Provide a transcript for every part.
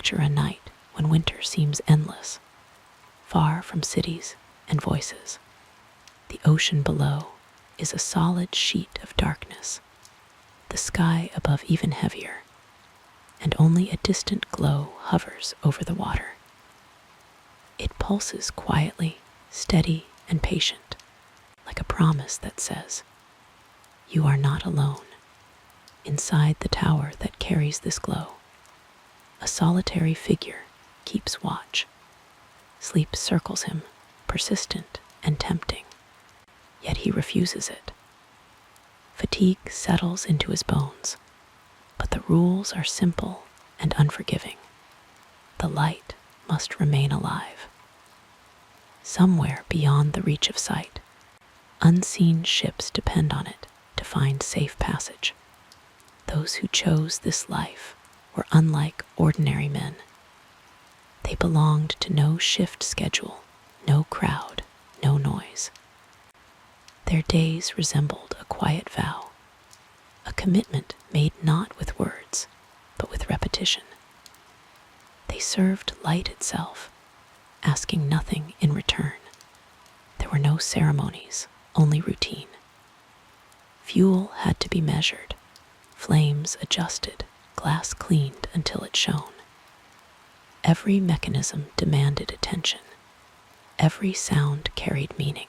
picture a night when winter seems endless, far from cities and voices. The ocean below is a solid sheet of darkness, the sky above even heavier, and only a distant glow hovers over the water. It pulses quietly, steady and patient, like a promise that says, "You are not alone." Inside the tower that carries this glow, a solitary figure keeps watch. Sleep circles him, persistent and tempting, yet he refuses it. Fatigue settles into his bones, but the rules are simple and unforgiving. The light must remain alive. Somewhere beyond the reach of sight, unseen ships depend on it to find safe passage. Those who chose this life were unlike ordinary men. They belonged to no shift schedule, no crowd, no noise. Their days resembled a quiet vow, a commitment made not with words, but with repetition. They served light itself, asking nothing in return. There were no ceremonies, only routine. Fuel had to be measured, flames adjusted, glass cleaned until it shone. Every mechanism demanded attention. Every sound carried meaning.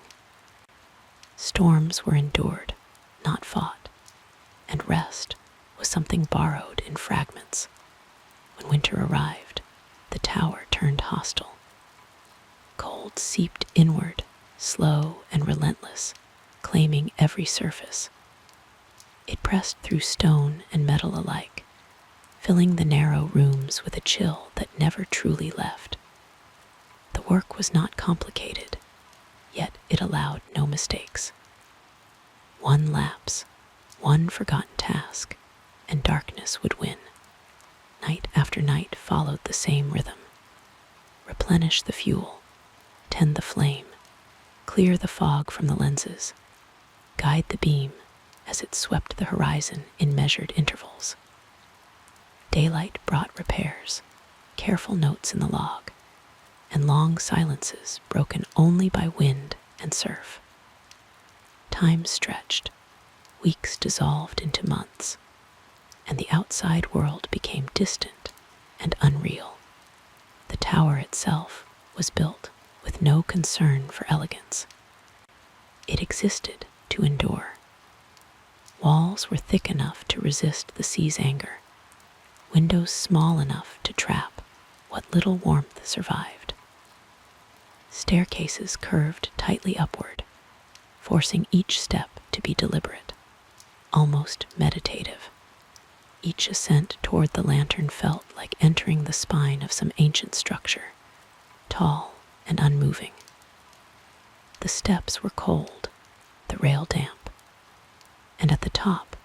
Storms were endured, not fought, and rest was something borrowed in fragments. When winter arrived, the tower turned hostile. Cold seeped inward, slow and relentless, claiming every surface. It pressed through stone and metal alike, filling the narrow rooms with a chill that never truly left. The work was not complicated, yet it allowed no mistakes. One lapse, one forgotten task, and darkness would win. Night after night followed the same rhythm. Replenish the fuel, tend the flame, clear the fog from the lenses, guide the beam as it swept the horizon in measured intervals. Daylight brought repairs, careful notes in the log, and long silences broken only by wind and surf. Time stretched, weeks dissolved into months, and the outside world became distant and unreal. The tower itself was built with no concern for elegance. It existed to endure. Walls were thick enough to resist the sea's anger, windows small enough to trap what little warmth survived. Staircases curved tightly upward, forcing each step to be deliberate, almost meditative. Each ascent toward the lantern felt like entering the spine of some ancient structure, tall and unmoving. The steps were cold, the rail damp, and at the top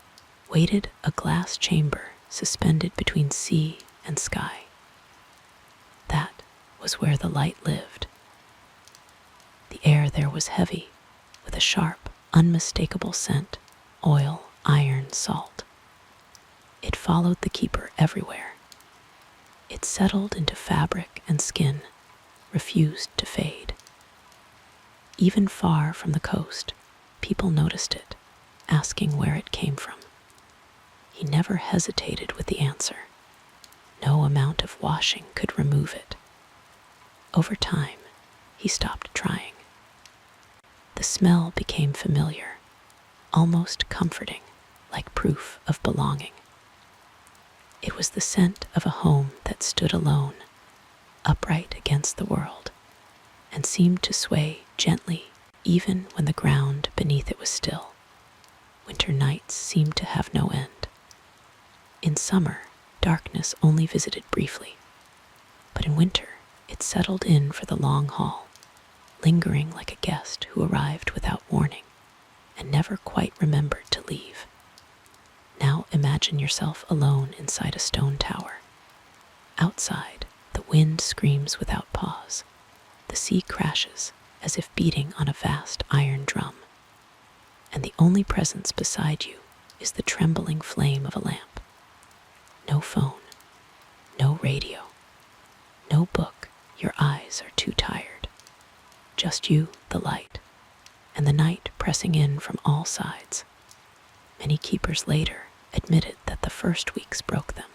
waited a glass chamber suspended between sea and sky. That was where the light lived. The air there was heavy, with a sharp, unmistakable scent, oil, iron, salt. It followed the keeper everywhere. It settled into fabric and skin, refused to fade. Even far from the coast, people noticed it, asking where it came from. He never hesitated with the answer. No amount of washing could remove it. Over time, he stopped trying. The smell became familiar, almost comforting, like proof of belonging. It was the scent of a home that stood alone, upright against the world, and seemed to sway gently even when the ground beneath it was still. Winter nights seemed to have no end. In summer, darkness only visited briefly, but in winter it settled in for the long haul, lingering like a guest who arrived without warning and never quite remembered to leave. Now imagine yourself alone inside a stone tower. Outside, the wind screams without pause. The sea crashes as if beating on a vast iron drum. And the only presence beside you is the trembling flame of a lamp. No phone, no radio, No book, your eyes are too tired. Just you, the light, and the night pressing in from all sides. Many keepers later admitted that the first weeks broke them.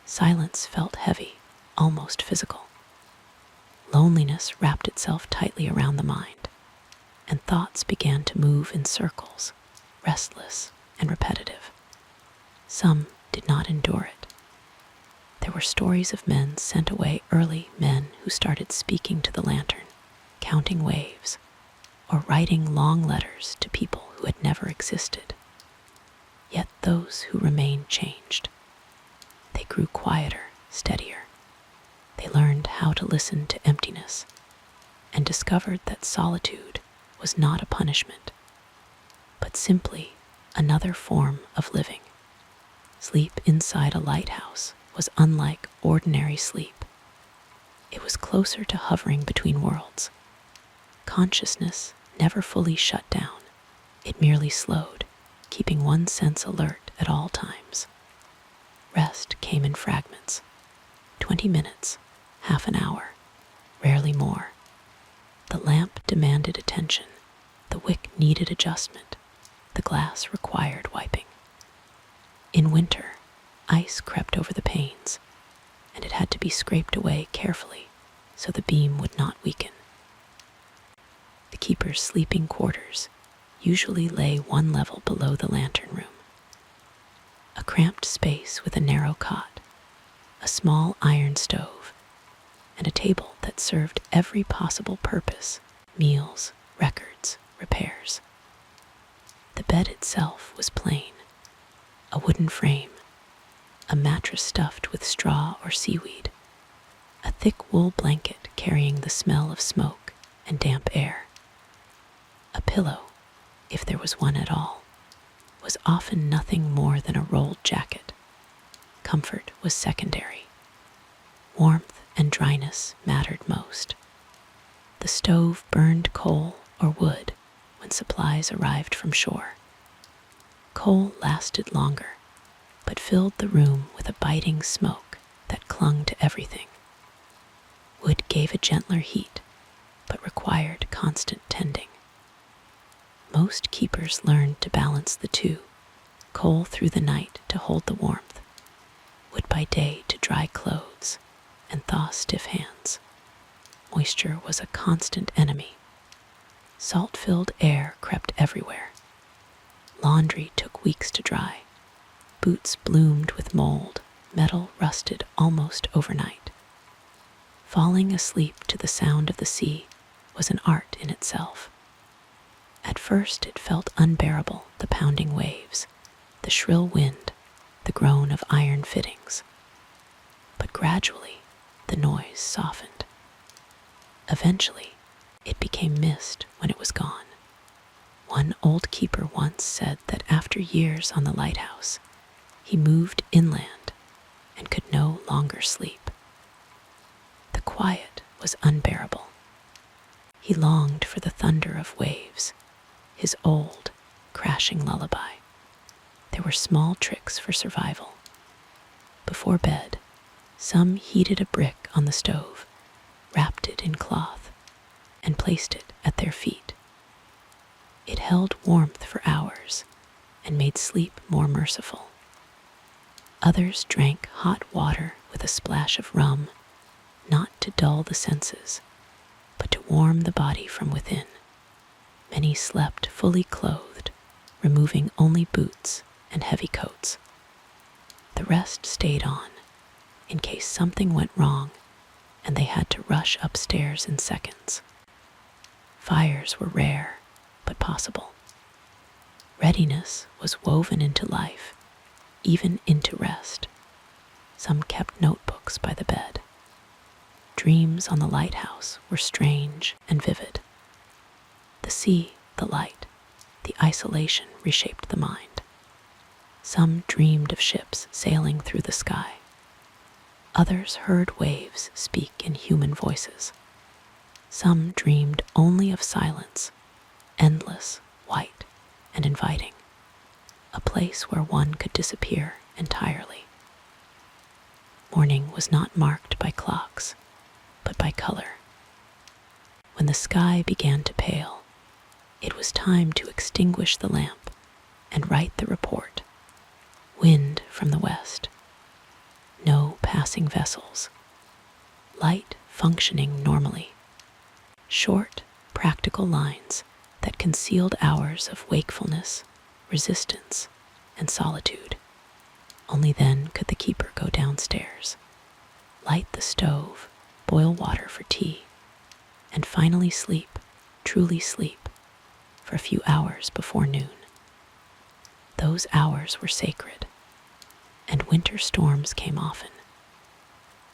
Silence felt heavy, almost physical. Loneliness wrapped itself tightly around the mind, and thoughts began to move in circles, restless and repetitive. Some did not endure it. There were stories of men sent away early, men who started speaking to the lantern, counting waves, or writing long letters to people who had never existed. Yet those who remained changed. They grew quieter, steadier. They learned how to listen to emptiness and discovered that solitude was not a punishment, but simply another form of living. Sleep inside a lighthouse was unlike ordinary sleep. It was closer to hovering between worlds. Consciousness never fully shut down. It merely slowed, keeping one sense alert at all times. Rest came in fragments. 20 minutes, half an hour, rarely more. The lamp demanded attention. The wick needed adjustment. The glass required wiping. In winter, ice crept over the panes, and it had to be scraped away carefully so the beam would not weaken. The keeper's sleeping quarters usually lay one level below the lantern room. A cramped space with a narrow cot, a small iron stove, and a table that served every possible purpose: meals, records, repairs. The bed itself was plain: a wooden frame, a mattress stuffed with straw or seaweed, a thick wool blanket carrying the smell of smoke and damp air. A pillow, if there was one at all, was often nothing more than a rolled jacket. Comfort was secondary. Warmth and dryness mattered most. The stove burned coal or wood when supplies arrived from shore. Coal lasted longer, but filled the room with a biting smoke that clung to everything. Wood gave a gentler heat, but required constant tending. Most keepers learned to balance the two: coal through the night to hold the warmth, wood by day to dry clothes and thaw stiff hands. Moisture was a constant enemy. Salt-filled air crept everywhere. Laundry took weeks to dry. Boots bloomed with mold. Metal rusted almost overnight. Falling asleep to the sound of the sea was an art in itself. At first it felt unbearable, the pounding waves, the shrill wind, the groan of iron fittings. But gradually, the noise softened. Eventually, it became mist when it was gone. One old keeper once said that after years on the lighthouse, he moved inland and could no longer sleep. The quiet was unbearable. He longed for the thunder of waves, his old, crashing lullaby. There were small tricks for survival. Before bed, some heated a brick on the stove, wrapped it in cloth, and placed it at their feet. It held warmth for hours and made sleep more merciful. Others drank hot water with a splash of rum, not to dull the senses, but to warm the body from within. Many slept fully clothed, removing only boots and heavy coats. The rest stayed on, in case something went wrong and they had to rush upstairs in seconds. Fires were rare, but possible. Readiness was woven into life, even into rest. Some kept notebooks by the bed. Dreams on the lighthouse were strange and vivid. The sea, the light, the isolation reshaped the mind. Some dreamed of ships sailing through the sky. Others heard waves speak in human voices. Some dreamed only of silence, endless, white, and inviting, a place where one could disappear entirely. Morning was not marked by clocks, but by color. When the sky began to pale, it was time to extinguish the lamp and write the report. Wind from the west. No passing vessels. Light functioning normally. Short, practical lines that concealed hours of wakefulness, resistance, and solitude. Only then could the keeper go downstairs, light the stove, boil water for tea, and finally sleep, truly sleep, for a few hours before noon. Those hours were sacred, and winter storms came often.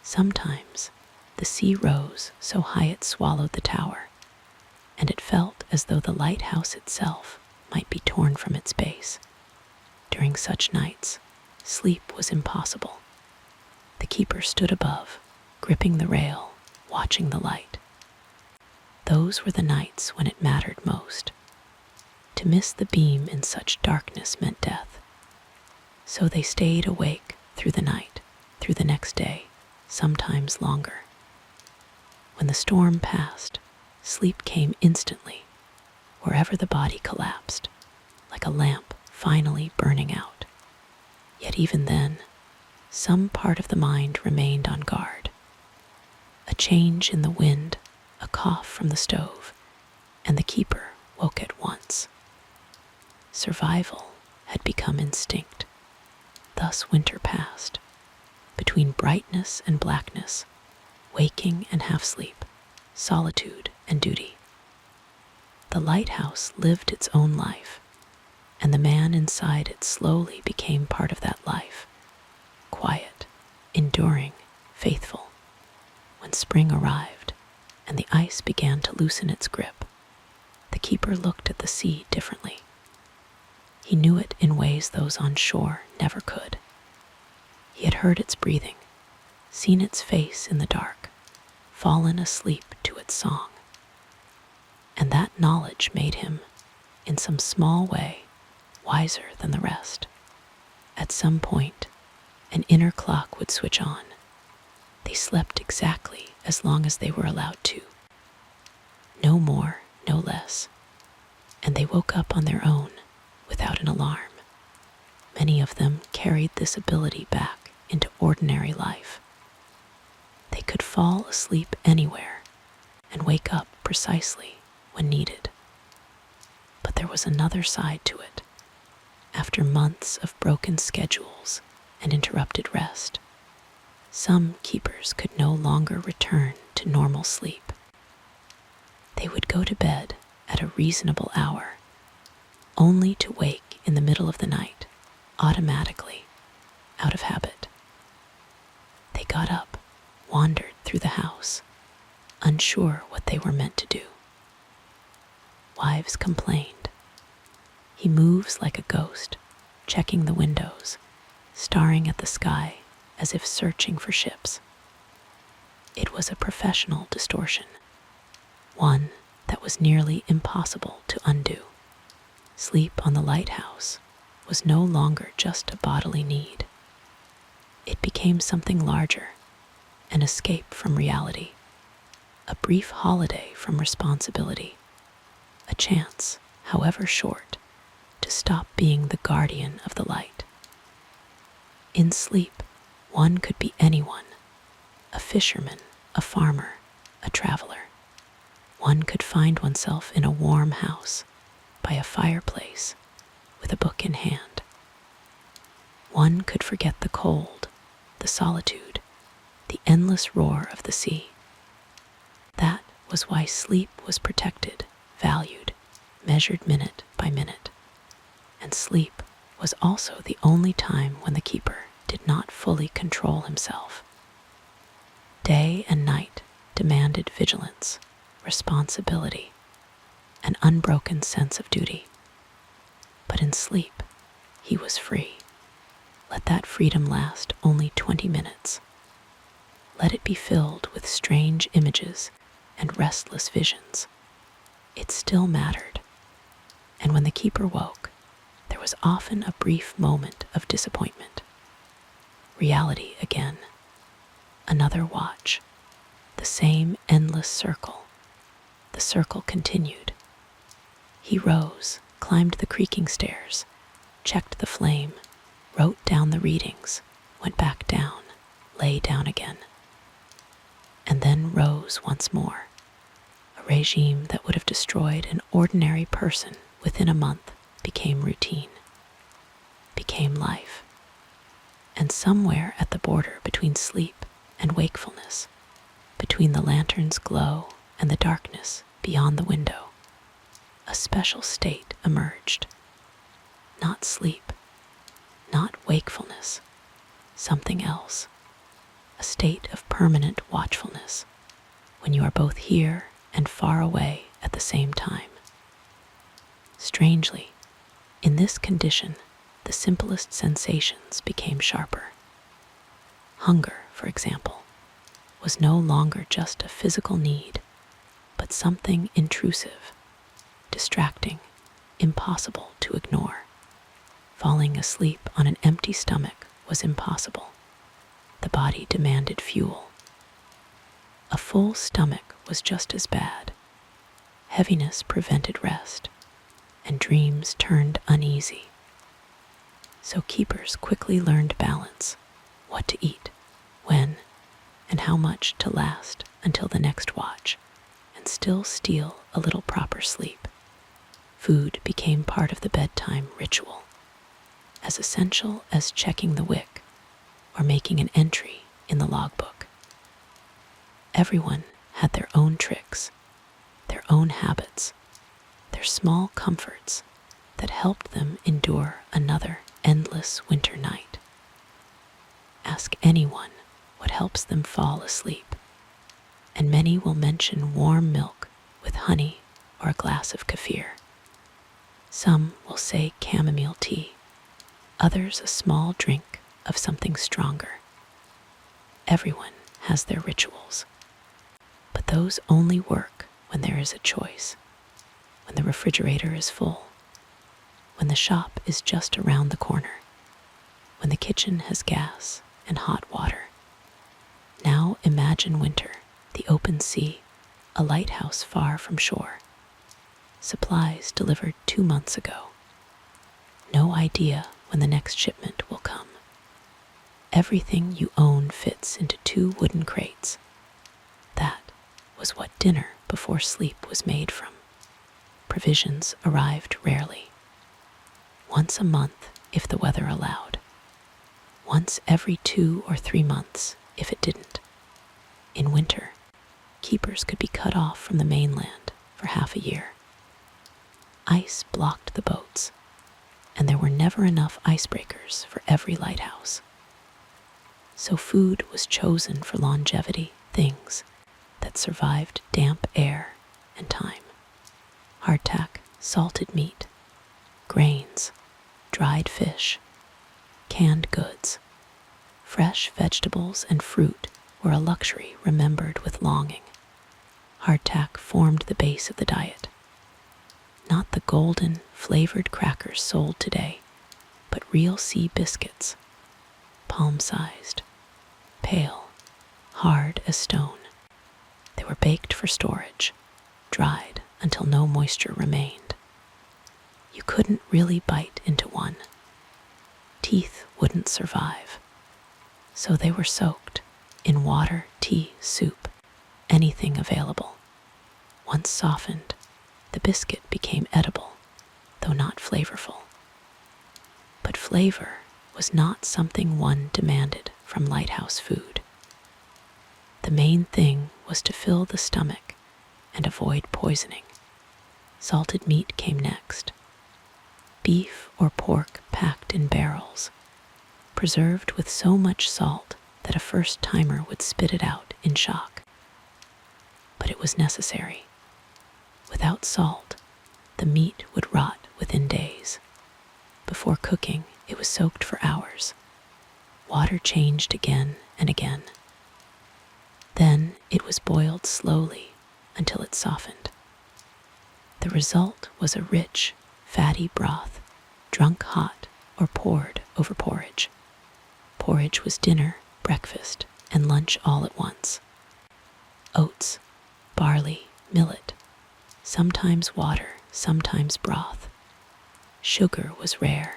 Sometimes the sea rose so high it swallowed the tower, and it felt as though the lighthouse itself might be torn from its base. During such nights, sleep was impossible. The keeper stood above, gripping the rail, watching the light. Those were the nights when it mattered most. To miss the beam in such darkness meant death. So they stayed awake through the night, through the next day, sometimes longer. When the storm passed, sleep came instantly, wherever the body collapsed, like a lamp finally burning out. Yet even then, some part of the mind remained on guard. A change in the wind, a cough from the stove, and the keeper woke at once. Survival had become instinct. Thus winter passed, between brightness and blackness, waking and half-sleep, solitude and duty. The lighthouse lived its own life, and the man inside it slowly became part of that life, quiet, enduring, faithful. When spring arrived, and the ice began to loosen its grip, the keeper looked at the sea differently. He knew it in ways those on shore never could. He had heard its breathing, seen its face in the dark, fallen asleep to its song. And that knowledge made him, in some small way, wiser than the rest. At some point, an inner clock would switch on. They slept exactly as long as they were allowed to. No more, no less. And they woke up on their own, without an alarm. Many of them carried this ability back into ordinary life. They could fall asleep anywhere and wake up precisely when needed. But there was another side to it. After months of broken schedules and interrupted rest, some keepers could no longer return to normal sleep. They would go to bed at a reasonable hour, only to wake in the middle of the night, automatically, out of habit. They got up, wandered through the house, unsure what they were meant to do. Wives complained. He moves like a ghost, checking the windows, staring at the sky as if searching for ships. It was a professional distortion, one that was nearly impossible to undo. Sleep on the lighthouse was no longer just a bodily need. It became something larger, an escape from reality, a brief holiday from responsibility, a chance, however short, to stop being the guardian of the light. In sleep, one could be anyone, a fisherman, a farmer, a traveler. One could find oneself in a warm house, by a fireplace, with a book in hand. One could forget the cold, the solitude, the endless roar of the sea. That was why sleep was protected, valued, measured minute by minute. And sleep was also the only time when the keeper did not fully control himself. Day and night demanded vigilance, responsibility, an unbroken sense of duty. But in sleep, he was free. Let that freedom last only 20 minutes. Let it be filled with strange images and restless visions. It still mattered. And when the keeper woke, there was often a brief moment of disappointment. Reality again, Another watch. The same endless circle. The circle continued. He rose, climbed the creaking stairs, checked the flame, wrote down the readings, went back down, lay down again, and then rose once more. A regime that would have destroyed an ordinary person within a month became routine, became life. And somewhere at the border between sleep and wakefulness, between the lantern's glow and the darkness beyond the window, a special state emerged. Not sleep, not wakefulness, something else. A state of permanent watchfulness, when you are both here and far away at the same time. Strangely, in this condition, the simplest sensations became sharper. Hunger, for example, was no longer just a physical need, but something intrusive, distracting, impossible to ignore. Falling asleep on an empty stomach was impossible. The body demanded fuel. A full stomach was just as bad. Heaviness prevented rest, and dreams turned uneasy. So keepers quickly learned balance, what to eat, when, and how much to last until the next watch, and still steal a little proper sleep. Food became part of the bedtime ritual, as essential as checking the wick or making an entry in the logbook. Everyone had their own tricks, their own habits, their small comforts that helped them endure another endless winter night. Ask anyone what helps them fall asleep, and many will mention warm milk with honey or a glass of kefir. Some will say chamomile tea, others a small drink of something stronger. Everyone has their rituals, but those only work when there is a choice, when the refrigerator is full, when the shop is just around the corner, when the kitchen has gas and hot water. Now imagine winter, the open sea, a lighthouse far from shore. Supplies delivered 2 months ago. No idea when the next shipment will come. Everything you own fits into 2 wooden crates. That was what dinner before sleep was made from. Provisions arrived rarely. Once a month, if the weather allowed. Once every 2 or 3 months, if it didn't. In winter, keepers could be cut off from the mainland for half a year. Ice blocked the boats, and there were never enough icebreakers for every lighthouse. So food was chosen for longevity, things that survived damp air and time. Hardtack, salted meat, grains, dried fish, canned goods, fresh vegetables and fruit were a luxury remembered with longing. Hardtack formed the base of the diet. Not the golden, flavored crackers sold today, but real sea biscuits, palm-sized, pale, hard as stone. They were baked for storage, dried until no moisture remained. You couldn't really bite into one. Teeth wouldn't survive. So they were soaked in water, tea, soup, anything available. Once softened, the biscuit became edible, though not flavorful. But flavor was not something one demanded from lighthouse food. The main thing was to fill the stomach and avoid poisoning. Salted meat came next. Beef or pork packed in barrels, preserved with so much salt that a first-timer would spit it out in shock. But it was necessary. Without salt, the meat would rot within days. Before cooking, it was soaked for hours. Water changed again and again. Then it was boiled slowly until it softened. The result was a rich, fatty broth, drunk hot or poured over porridge. Porridge was dinner, breakfast, and lunch all at once. Oats, barley, millet, sometimes water, sometimes broth. Sugar was rare,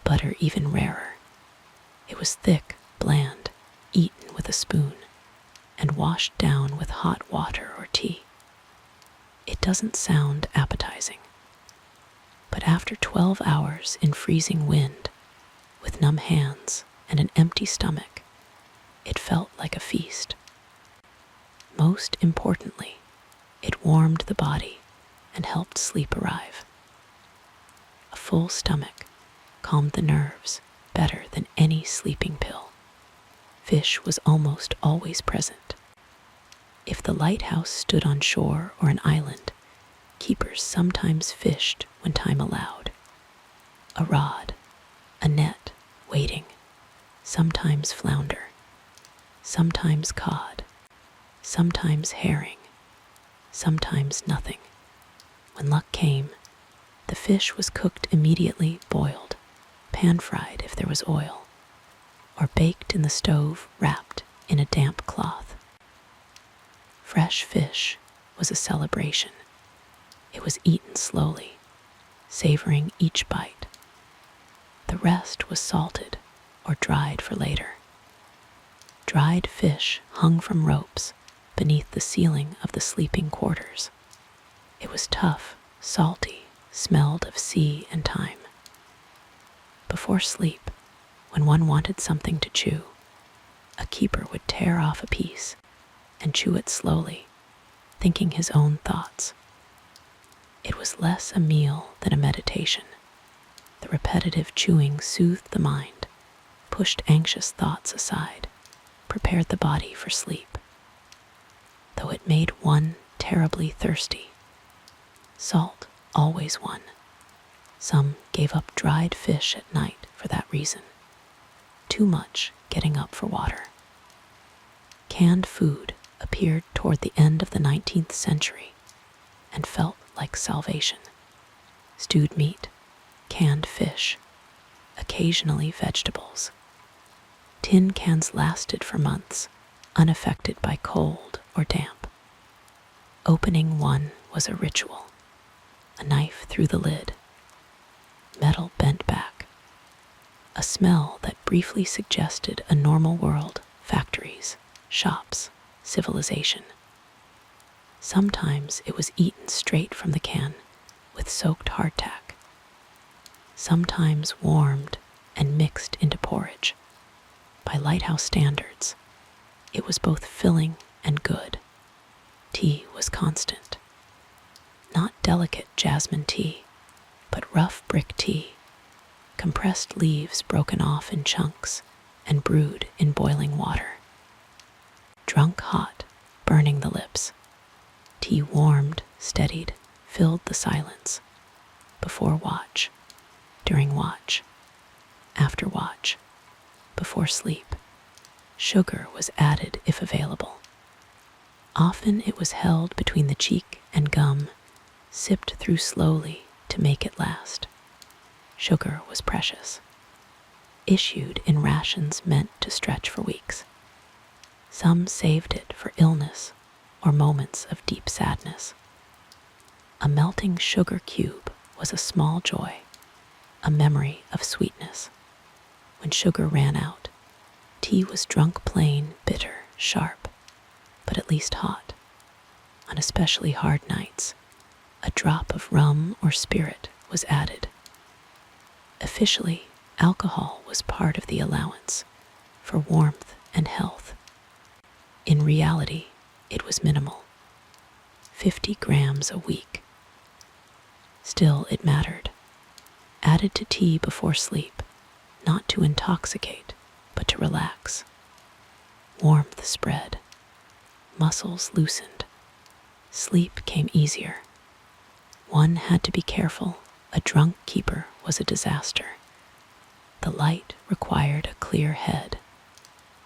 butter even rarer. It was thick, bland, eaten with a spoon, and washed down with hot water or tea. It doesn't sound appetizing, but after 12 hours in freezing wind, with numb hands and an empty stomach, it felt like a feast. Most importantly, it warmed the body and helped sleep arrive. A full stomach calmed the nerves better than any sleeping pill. Fish was almost always present. If the lighthouse stood on shore or an island, keepers sometimes fished when time allowed. A rod, a net, waiting, sometimes flounder, sometimes cod, sometimes herring, sometimes nothing. When luck came, the fish was cooked immediately, boiled, pan-fried if there was oil, or baked in the stove wrapped in a damp cloth. Fresh fish was a celebration. It was eaten slowly, savoring each bite. The rest was salted or dried for later. Dried fish hung from ropes beneath the ceiling of the sleeping quarters. It was tough, salty, smelled of sea and time. Before sleep, when one wanted something to chew, a keeper would tear off a piece and chew it slowly, thinking his own thoughts. It was less a meal than a meditation. The repetitive chewing soothed the mind, pushed anxious thoughts aside, prepared the body for sleep. Though it made one terribly thirsty, salt always won. Some gave up dried fish at night for that reason. Too much getting up for water. Canned food appeared toward the end of the 19th century and felt like salvation. Stewed meat, canned fish, occasionally vegetables. Tin cans lasted for months, unaffected by cold or damp. Opening one was a ritual. A knife through the lid, metal bent back, a smell that briefly suggested a normal world, factories, shops, civilization. Sometimes it was eaten straight from the can with soaked hardtack, sometimes warmed and mixed into porridge. By Lighthouse standards, it was both filling and good. Tea was constant. Not delicate jasmine tea, but rough brick tea, compressed leaves broken off in chunks and brewed in boiling water. Drunk hot, burning the lips. Tea warmed, steadied, filled the silence. Before watch, during watch, after watch, before sleep. Sugar was added if available. Often it was held between the cheek and gum, sipped through slowly to make it last. Sugar was precious. Issued in rations meant to stretch for weeks. Some saved it for illness or moments of deep sadness. A melting sugar cube was a small joy, a memory of sweetness. When sugar ran out, tea was drunk plain, bitter, sharp, but at least hot. On especially hard nights, a drop of rum or spirit was added. Officially, alcohol was part of the allowance for warmth and health. In reality, it was minimal, 50 grams a week. Still, it mattered. Added to tea before sleep, not to intoxicate, but to relax. Warmth spread, muscles loosened, sleep came easier. One had to be careful. A drunk keeper was a disaster. The light required a clear head.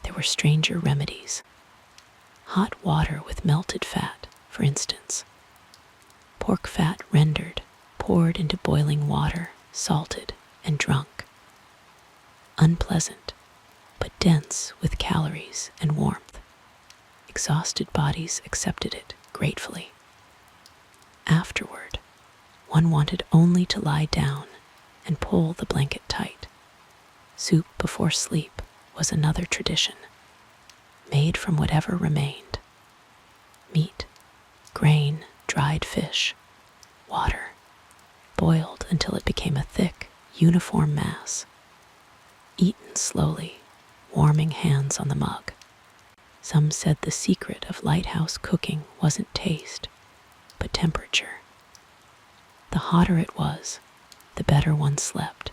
There were stranger remedies. Hot water with melted fat, for instance. Pork fat rendered, poured into boiling water, salted, and drunk. Unpleasant, but dense with calories and warmth. Exhausted bodies accepted it gratefully. Afterward, one wanted only to lie down and pull the blanket tight. Soup before sleep was another tradition, made from whatever remained: meat, grain, dried fish, water, boiled until it became a thick, uniform mass. Eaten slowly, warming hands on the mug. Some said the secret of lighthouse cooking wasn't taste, but temperature. The hotter it was, the better one slept.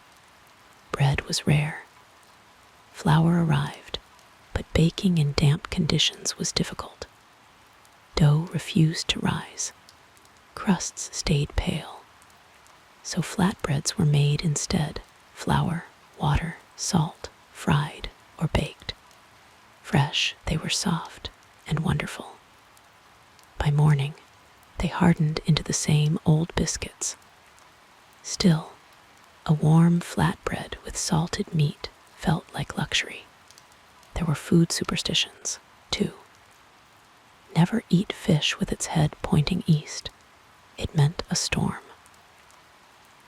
Bread was rare. Flour arrived, but baking in damp conditions was difficult. Dough refused to rise. Crusts stayed pale. So flatbreads were made instead: flour, water, salt, fried or baked. Fresh, they were soft and wonderful. By morning, they hardened into the same old biscuits. Still, a warm flatbread with salted meat felt like luxury. There were food superstitions, too. Never eat fish with its head pointing east. It meant a storm.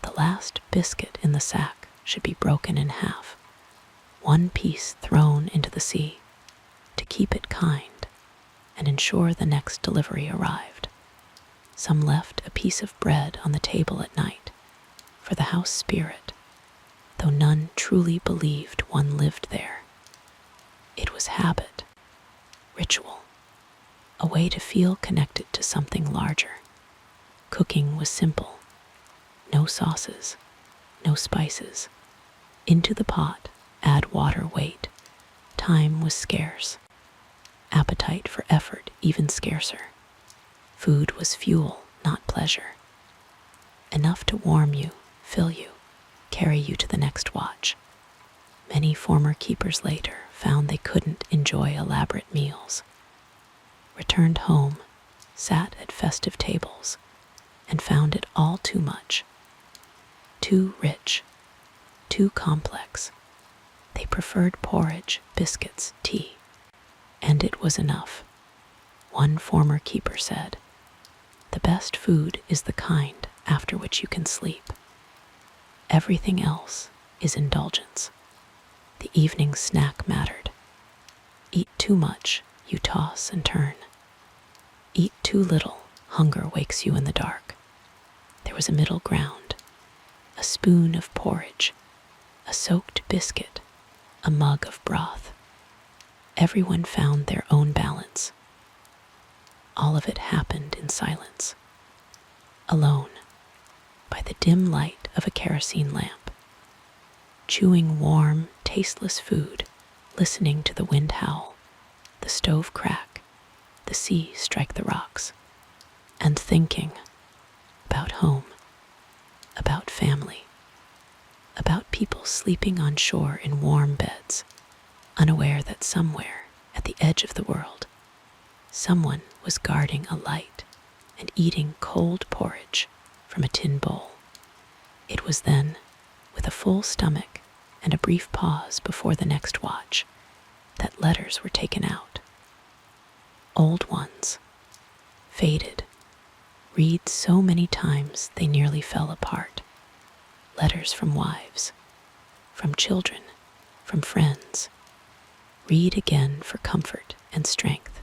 The last biscuit in the sack should be broken in half, one piece thrown into the sea, to keep it kind and ensure the next delivery arrived. Some left a piece of bread on the table at night for the house spirit, though none truly believed one lived there. It was habit, ritual, a way to feel connected to something larger. Cooking was simple. No sauces, no spices. Into the pot, add water, wait. Time was scarce. Appetite for effort even scarcer. Food was fuel, not pleasure. Enough to warm you, fill you, carry you to the next watch. Many former keepers later found they couldn't enjoy elaborate meals. Returned home, sat at festive tables, and found it all too much. Too rich, too complex. They preferred porridge, biscuits, tea, and it was enough. One former keeper said, "The best food is the kind after which you can sleep. Everything else is indulgence." The evening snack mattered. Eat too much, you toss and turn. Eat too little, hunger wakes you in the dark. There was a middle ground, a spoon of porridge, a soaked biscuit, a mug of broth. Everyone found their own balance. All of it happened in silence, alone, by the dim light of a kerosene lamp, chewing warm, tasteless food, listening to the wind howl, the stove crack, the sea strike the rocks, and thinking about home, about family, about people sleeping on shore in warm beds, unaware that somewhere at the edge of the world, someone was guarding a light and eating cold porridge from a tin bowl. It was then, with a full stomach and a brief pause before the next watch, that letters were taken out. Old ones, faded, read so many times they nearly fell apart. Letters from wives, from children, from friends. Read again for comfort and strength.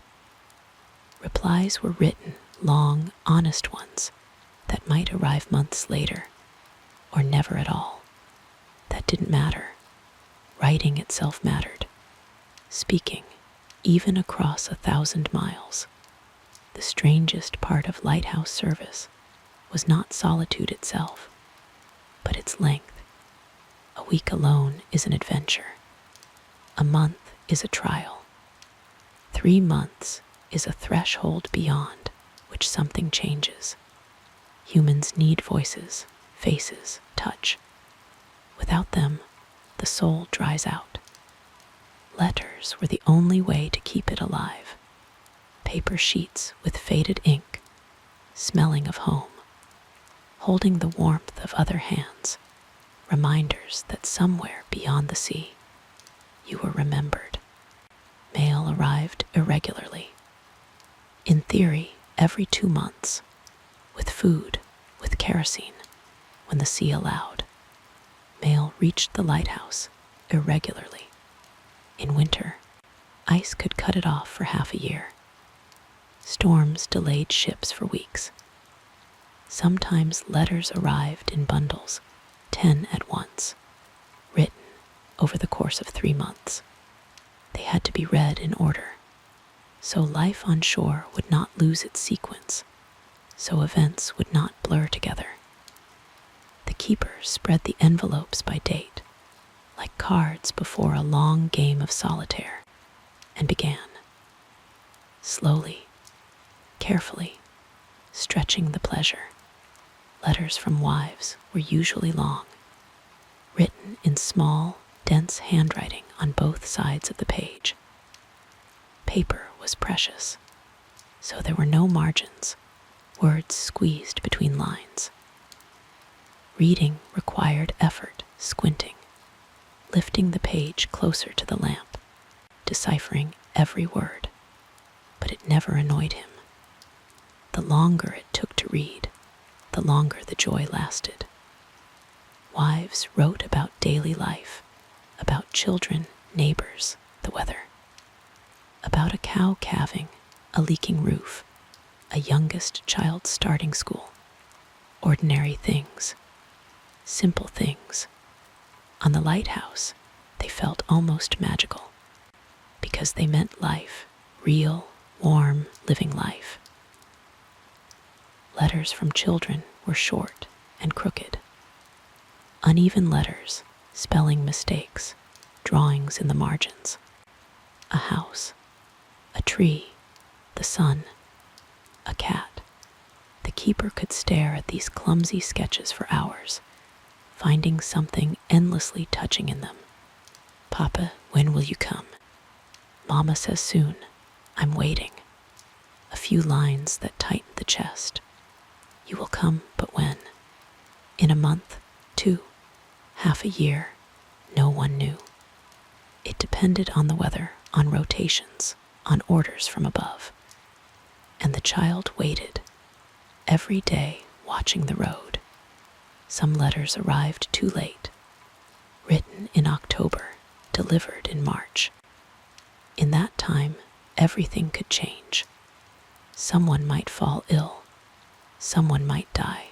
Replies were written, long, honest ones, that might arrive months later, or never at all. That didn't matter. Writing itself mattered. Speaking, even across 1,000 miles. The strangest part of lighthouse service was not solitude itself, but its length. A week alone is an adventure. A month is a trial. 3 months is a threshold beyond which something changes. Humans need voices, faces, touch. Without them, the soul dries out. Letters were the only way to keep it alive. Paper sheets with faded ink, smelling of home, holding the warmth of other hands, reminders that somewhere beyond the sea, you were remembered. Mail arrived irregularly. In theory, every 2 months, with food, with kerosene, when the sea allowed. Mail reached the lighthouse irregularly. In winter, ice could cut it off for half a year. Storms delayed ships for weeks. Sometimes letters arrived in bundles, 10 at once, written over the course of 3 months. They had to be read in order, so life on shore would not lose its sequence, so events would not blur together. The keeper spread the envelopes by date, like cards before a long game of solitaire, and began, slowly, carefully, stretching the pleasure. Letters from wives were usually long, written in small, dense handwriting on both sides of the page. Paper was precious, so there were no margins, words squeezed between lines. Reading required effort, squinting, lifting the page closer to the lamp, deciphering every word, but it never annoyed him. The longer it took to read, the longer the joy lasted. Wives wrote about daily life, about children, neighbors, the weather, about a cow calving, a leaking roof, a youngest child starting school. Ordinary things, simple things. On the lighthouse, they felt almost magical, because they meant life, real, warm, living life. Letters from children were short and crooked. Uneven letters, spelling mistakes, drawings in the margins. A house, a tree, the sun, a cat. The keeper could stare at these clumsy sketches for hours, finding something endlessly touching in them. Papa, when will you come? Mama says soon. I'm waiting. A few lines that tightened the chest. You will come, but when? In a month, 2, half a year, no one knew. It depended on the weather, on rotations, on orders from above. And the child waited, every day watching the road. Some letters arrived too late, written in October, delivered in March. In that time, everything could change. Someone might fall ill. Someone might die.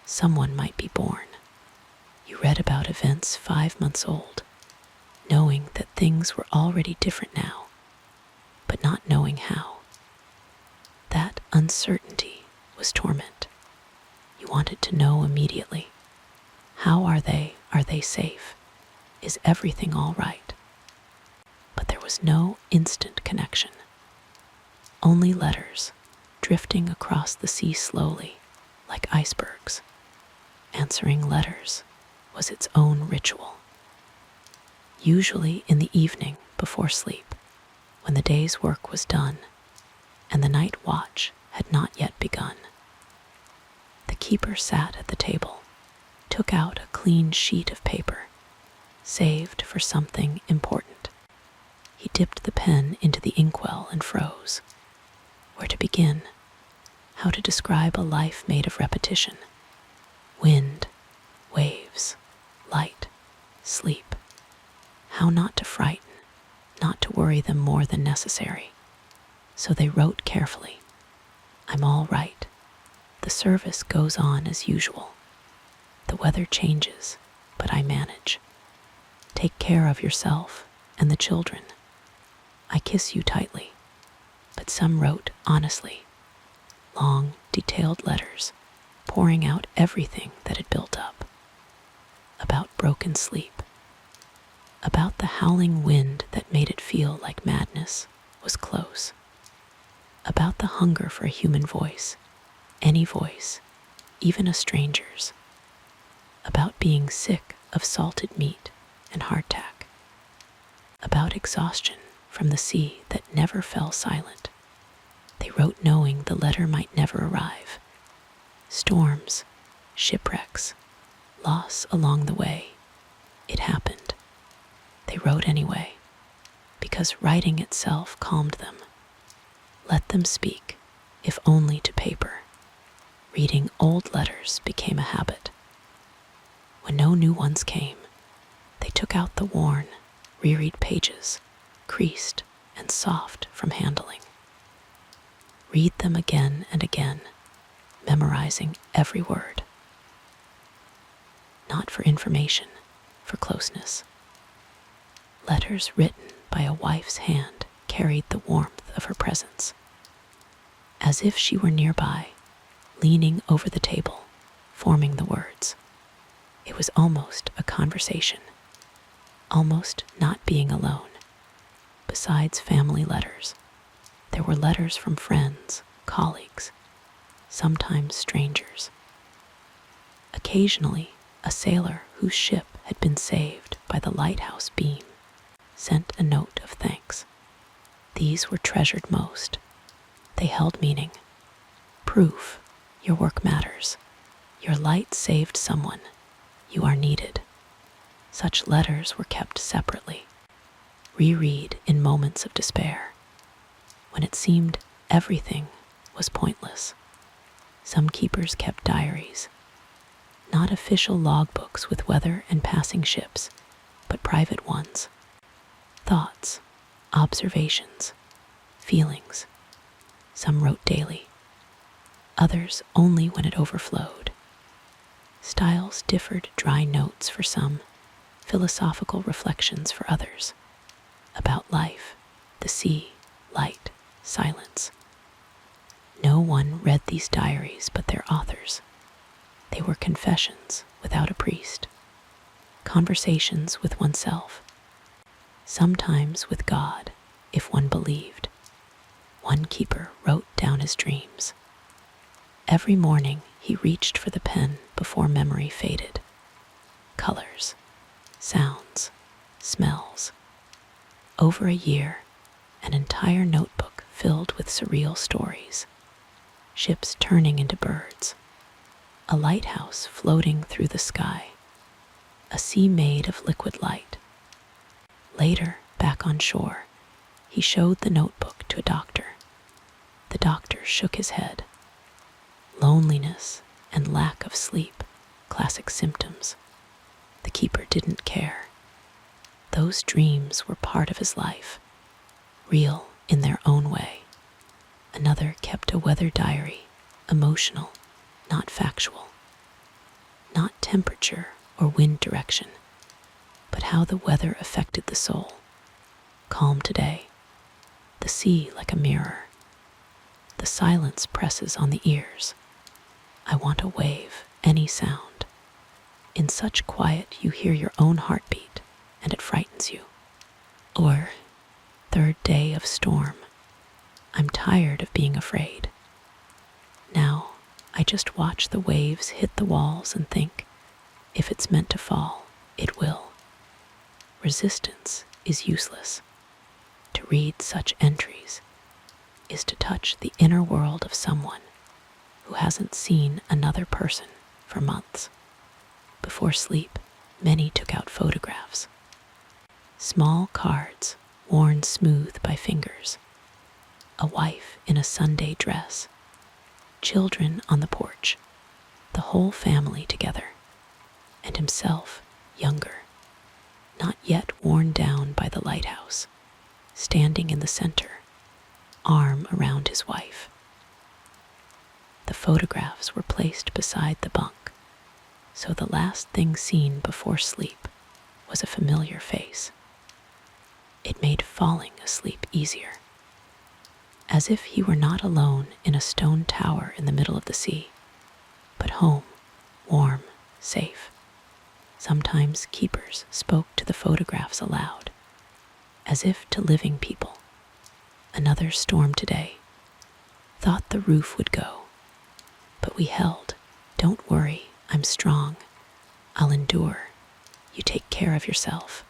Someone might be born. You read about events 5 months old, knowing that things were already different now, but not knowing how. That uncertainty was torment. You wanted to know immediately. How are they? Are they safe? Is everything all right? But there was no instant connection. Only letters, drifting across the sea slowly, like icebergs. Answering letters was its own ritual. Usually in the evening before sleep, when the day's work was done, and the night watch had not yet begun. The keeper sat at the table, took out a clean sheet of paper, saved for something important. He dipped the pen into the inkwell and froze. Where to begin? How to describe a life made of repetition? Wind, waves, light, sleep. How not to frighten, not to worry them more than necessary. So they wrote carefully. I'm all right. The service goes on as usual. The weather changes, but I manage. Take care of yourself and the children. I kiss you tightly. But some wrote honestly, long, detailed letters, pouring out everything that had built up. About broken sleep. About the howling wind that made it feel like madness was close. About the hunger for a human voice, any voice, even a stranger's. About being sick of salted meat and hardtack. About exhaustion from the sea that never fell silent. They wrote knowing the letter might never arrive. Storms, shipwrecks, loss along the way. It happened. They wrote anyway. because writing itself calmed them. Let them speak, if only to paper. Reading old letters became a habit. When no new ones came, they took out the worn, reread pages, creased and soft from handling. Read them again and again, memorizing every word. Not for information, for closeness. Letters written by a wife's hand carried the warmth of her presence. As if she were nearby, leaning over the table, forming the words. It was almost a conversation, almost not being alone. Besides family letters, there were letters from friends, colleagues, sometimes strangers. Occasionally, a sailor whose ship had been saved by the lighthouse beam sent a note of thanks. These were treasured most. They held meaning. Proof your work matters. Your light saved someone. You are needed. Such letters were kept separately. Reread in moments of despair, when it seemed everything was pointless. Some keepers kept diaries, not official logbooks with weather and passing ships, but private ones. Thoughts, observations, feelings. Some wrote daily, others only when it overflowed. Styles differed: dry notes for some, philosophical reflections for others, about life, the sea, light, silence. No one read these diaries but their authors. They were confessions without a priest, conversations with oneself, sometimes with God, if one believed. One keeper wrote down his dreams. Every morning he reached for the pen before memory faded. Colors, sounds, smells. Over a year, an entire notebook filled with surreal stories. Ships turning into birds. A lighthouse floating through the sky. A sea made of liquid light. Later, back on shore, he showed the notebook to a doctor. The doctor shook his head. Loneliness and lack of sleep, classic symptoms. The keeper didn't care. Those dreams were part of his life, real in their own way. Another kept a weather diary, emotional, not factual. Not temperature or wind direction, but how the weather affected the soul. Calm today, the sea like a mirror. The silence presses on the ears. I want a wave, any sound. In such quiet you hear your own heartbeat, and it frightens you. Or, third day of storm. I'm tired of being afraid. Now, I just watch the waves hit the walls and think, if it's meant to fall, it will. Resistance is useless. To read such entries is to touch the inner world of someone who hasn't seen another person for months. Before sleep, many took out photographs. Small cards worn smooth by fingers. A wife in a Sunday dress. Children on the porch. The whole family together. And himself, younger, not yet worn down by the lighthouse, standing in the center, arm around his wife. The photographs were placed beside the bunk, so the last thing seen before sleep was a familiar face. It made falling asleep easier, as if he were not alone in a stone tower in the middle of the sea, but home, warm, safe. Sometimes keepers spoke to the photographs aloud, as if to living people. Another storm today. Thought the roof would go, but we held. Don't worry, I'm strong. I'll endure. You take care of yourself.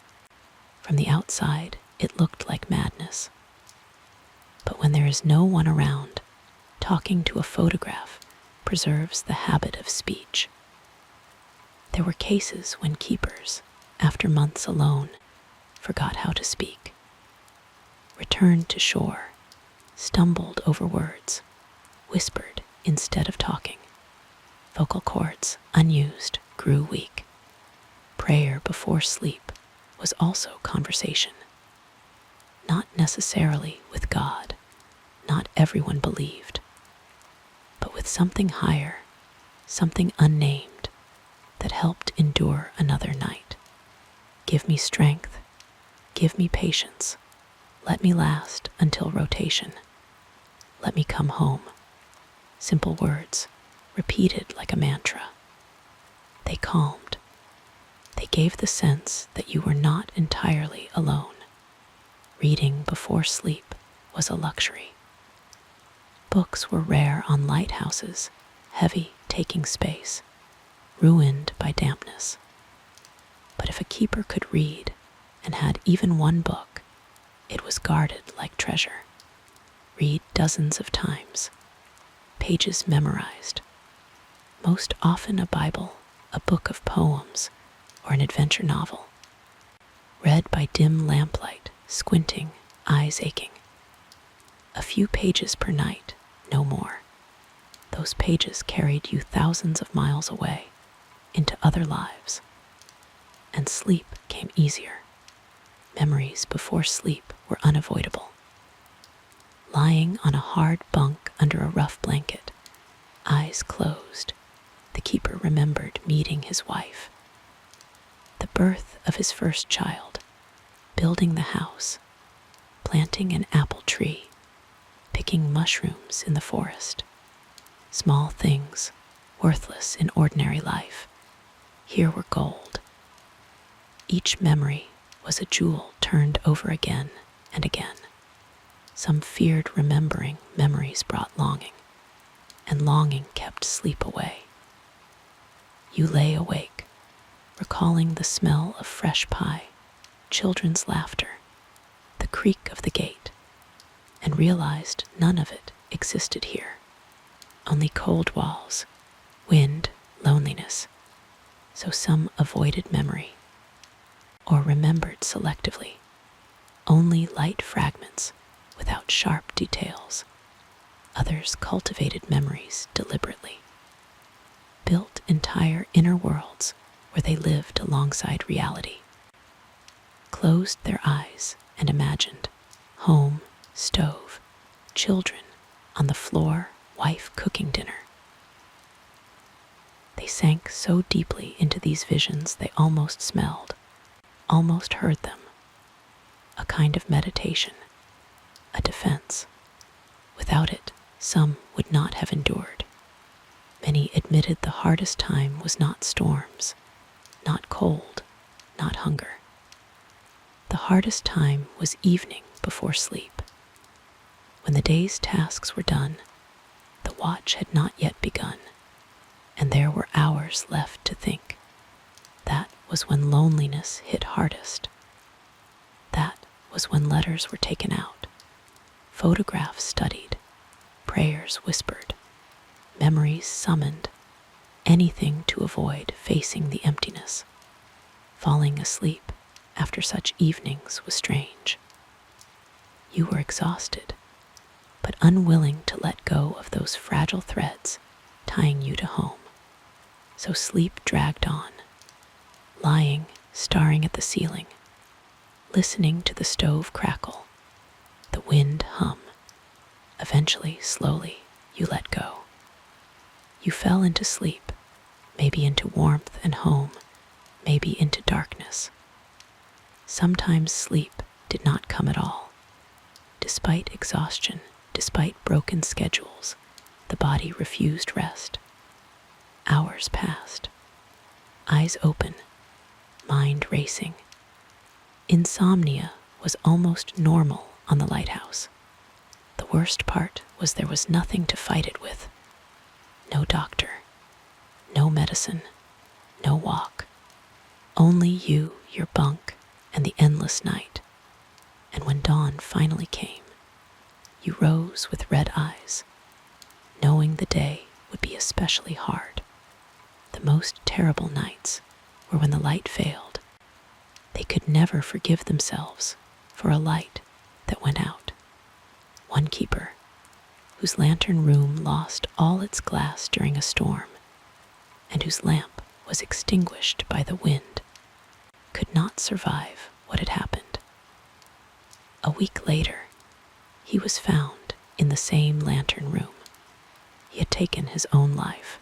From the outside, it looked like madness. But when there is no one around, talking to a photograph preserves the habit of speech. There were cases when keepers, after months alone, forgot how to speak. returned to shore, stumbled over words, whispered instead of talking. Vocal cords, unused, grew weak. Prayer before sleep was also conversation. Not necessarily with God, not everyone believed, but with something higher, something unnamed, that helped endure another night. Give me strength, give me patience, let me last until rotation. Let me come home. Simple words, repeated like a mantra. They calmed. They gave the sense that you were not entirely alone. Reading before sleep was a luxury. Books were rare on lighthouses, heavy, taking space, ruined by dampness. But if a keeper could read and had even one book, it was guarded like treasure. Read dozens of times, pages memorized, most often a Bible, a book of poems, or an adventure novel. Read by dim lamplight, squinting, eyes aching. A few pages per night, no more. Those pages carried you thousands of miles away, into other lives. And sleep came easier. Memories before sleep were unavoidable. Lying on a hard bunk under a rough blanket, eyes closed, the keeper remembered meeting his wife. The birth of his first child, building the house, planting an apple tree, picking mushrooms in the forest. Small things, worthless in ordinary life, here were gold. Each memory was a jewel turned over again and again. Some feared remembering memories brought longing, and longing kept sleep away. You lay awake, recalling the smell of fresh pie, children's laughter, the creak of the gate, and realized none of it existed here. Only cold walls, wind, loneliness. So some avoided memory, or remembered selectively, only light fragments without sharp details. Others cultivated memories deliberately, built entire inner worlds where they lived alongside reality, closed their eyes and imagined home, stove, children on the floor, wife cooking dinner. They sank so deeply into these visions they almost smelled, almost heard them. A kind of meditation, a defense. Without it, some would not have endured. Many admitted the hardest time was not storms, not cold, not hunger. The hardest time was evening before sleep. When the day's tasks were done, the watch had not yet begun, and there were hours left to think. That was when loneliness hit hardest. That was when letters were taken out, photographs studied, prayers whispered, memories summoned, anything to avoid facing the emptiness. Falling asleep after such evenings was strange. You were exhausted, but unwilling to let go of those fragile threads tying you to home. So sleep dragged on, lying, staring at the ceiling, listening to the stove crackle, the wind hum. Eventually, slowly, you let go. You fell into sleep, maybe into warmth and home, maybe into darkness. Sometimes sleep did not come at all. Despite exhaustion, despite broken schedules, the body refused rest. Hours passed, eyes open, mind racing. Insomnia was almost normal on the Lighthouse. The worst part was there was nothing to fight it with. No doctor, no medicine, no walk. Only you, your bunk, and the endless night. And when dawn finally came, you rose with red eyes, knowing the day would be especially hard. The most terrible nights were when the light failed. They could never forgive themselves for a light that went out. One keeper, whose lantern room lost all its glass during a storm, and whose lamp was extinguished by the wind, could not survive what had happened. A week later, he was found in the same lantern room. He had taken his own life.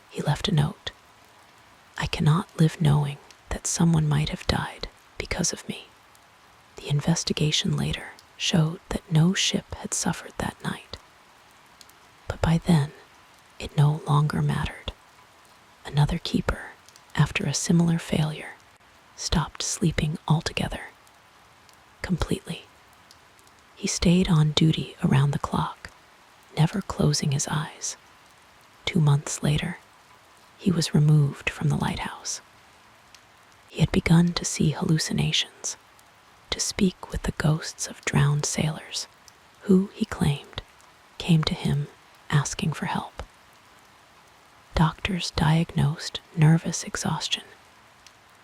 He left a note. "I cannot live knowing that someone might have died because of me." The investigation later showed that no ship had suffered that night. But by then, it no longer mattered. Another keeper, after a similar failure, stopped sleeping altogether. Completely. He stayed on duty around the clock, never closing his eyes. 2 months later, he was removed from the lighthouse. He had begun to see hallucinations, to speak with the ghosts of drowned sailors, who, he claimed, came to him asking for help. Doctors diagnosed nervous exhaustion,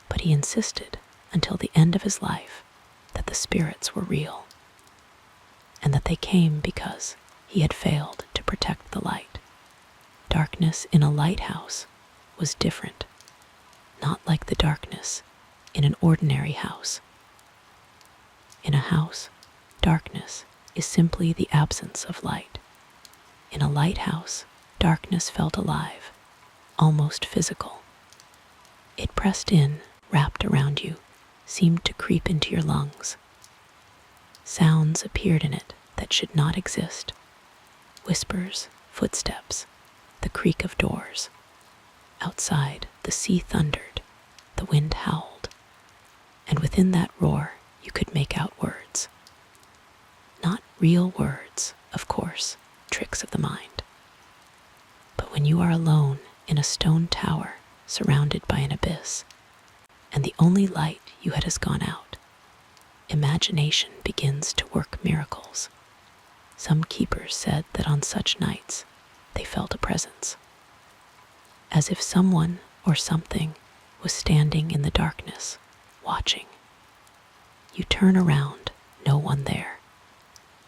but he insisted until the end of his life that the spirits were real, and that they came because he had failed to protect the light. Darkness in a lighthouse was different, not like the darkness in an ordinary house. In a house, darkness is simply the absence of light. In a lighthouse, darkness felt alive, almost physical. It pressed in, wrapped around you, seemed to creep into your lungs. Sounds appeared in it that should not exist. Whispers, footsteps, the creak of doors. Outside, the sea thundered, the wind howled, and within that roar you could make out words. Not real words, of course, tricks of the mind. But when you are alone in a stone tower surrounded by an abyss, and the only light you had has gone out, imagination begins to work miracles. Some keepers said that on such nights they felt a presence, as if someone or something was standing in the darkness, watching. You turn around, no one there.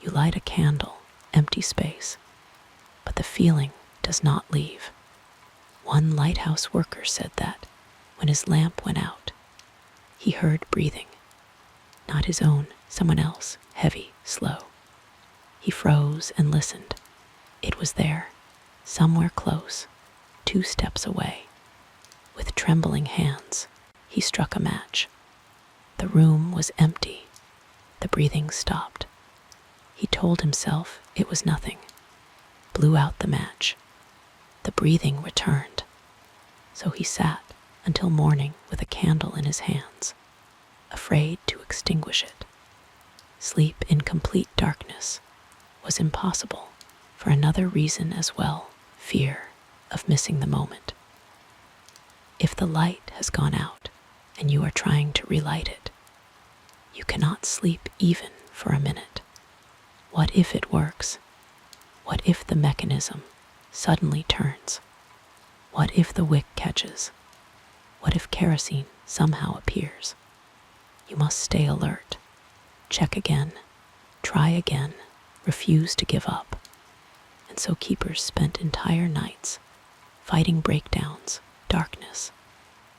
You light a candle, empty space, but the feeling does not leave. One lighthouse worker said that, when his lamp went out, he heard breathing. Not his own, someone else, heavy, slow. He froze and listened. It was there, somewhere close, 2 steps away. With trembling hands, he struck a match. The room was empty. The breathing stopped. He told himself it was nothing, blew out the match. The breathing returned. So he sat until morning with a candle in his hands, afraid to extinguish it. Sleep in complete darkness was impossible for another reason as well, fear of missing the moment. If the light has gone out and you are trying to relight it, you cannot sleep even for a minute. What if it works? What if the mechanism suddenly turns? What if the wick catches? What if kerosene somehow appears? You must stay alert. Check again. Try again. Refuse to give up. And so keepers spent entire nights fighting breakdowns, darkness,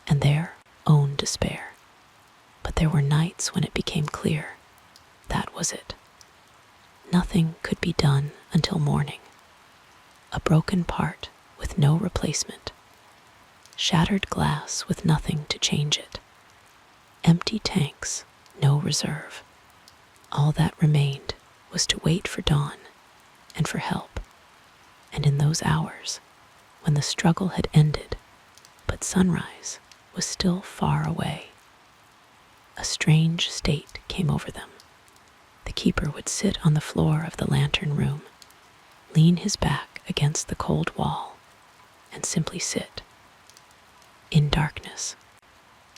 and their own despair. But there were nights when it became clear that was it. Nothing could be done until morning. A broken part with no replacement. Shattered glass with nothing to change it. Empty tanks, no reserve. All that remained was to wait for dawn and for help. And in those hours, when the struggle had ended, but sunrise was still far away, a strange state came over them. The keeper would sit on the floor of the lantern room, lean his back against the cold wall, and simply sit. In darkness,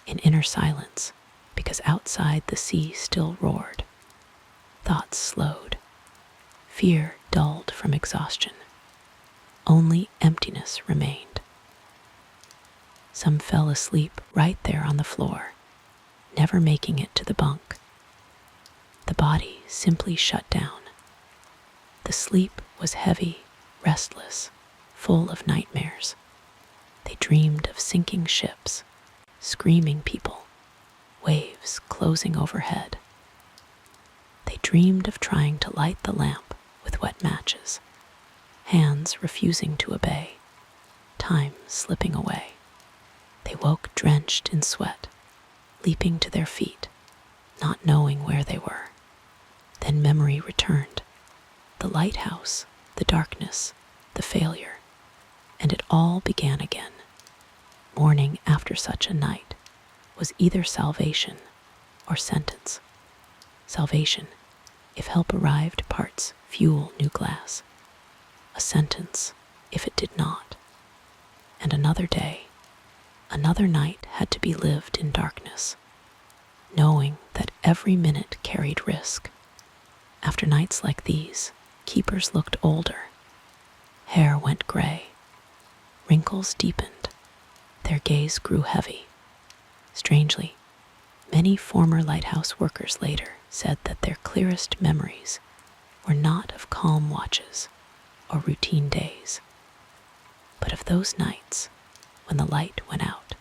in inner silence, because outside the sea still roared. Thoughts slowed. Fear dulled from exhaustion. Only emptiness remained. Some fell asleep right there on the floor, never making it to the bunk. The body simply shut down. The sleep was heavy, restless, full of nightmares. They dreamed of sinking ships, screaming people, waves closing overhead. They dreamed of trying to light the lamp with wet matches, hands refusing to obey, time slipping away. They woke drenched in sweat, leaping to their feet, not knowing where they were. Then memory returned. The lighthouse, the darkness, the failure, and it all began again. Mourning after such a night was either salvation or sentence. Salvation, if help arrived, parts fuel new glass. A sentence, if it did not. And another day, another night had to be lived in darkness, knowing that every minute carried risk. After nights like these, keepers looked older. Hair went gray. Wrinkles deepened. Their gaze grew heavy. Strangely, many former lighthouse workers later said that their clearest memories were not of calm watches or routine days, but of those nights when the light went out,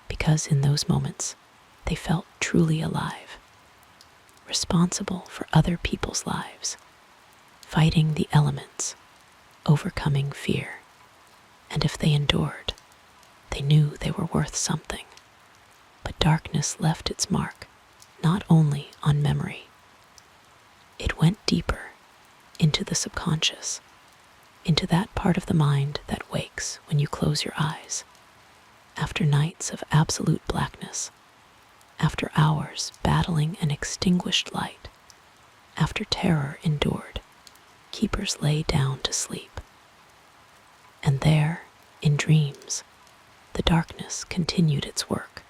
because in those moments they felt truly alive, responsible for other people's lives, fighting the elements, overcoming fear. And if they endured, they knew they were worth something. But darkness left its mark, not only on memory. It went deeper, into the subconscious, into that part of the mind that wakes when you close your eyes. After nights of absolute blackness, after hours battling an extinguished light, after terror endured, keepers lay down to sleep. And there, in dreams, the darkness continued its work.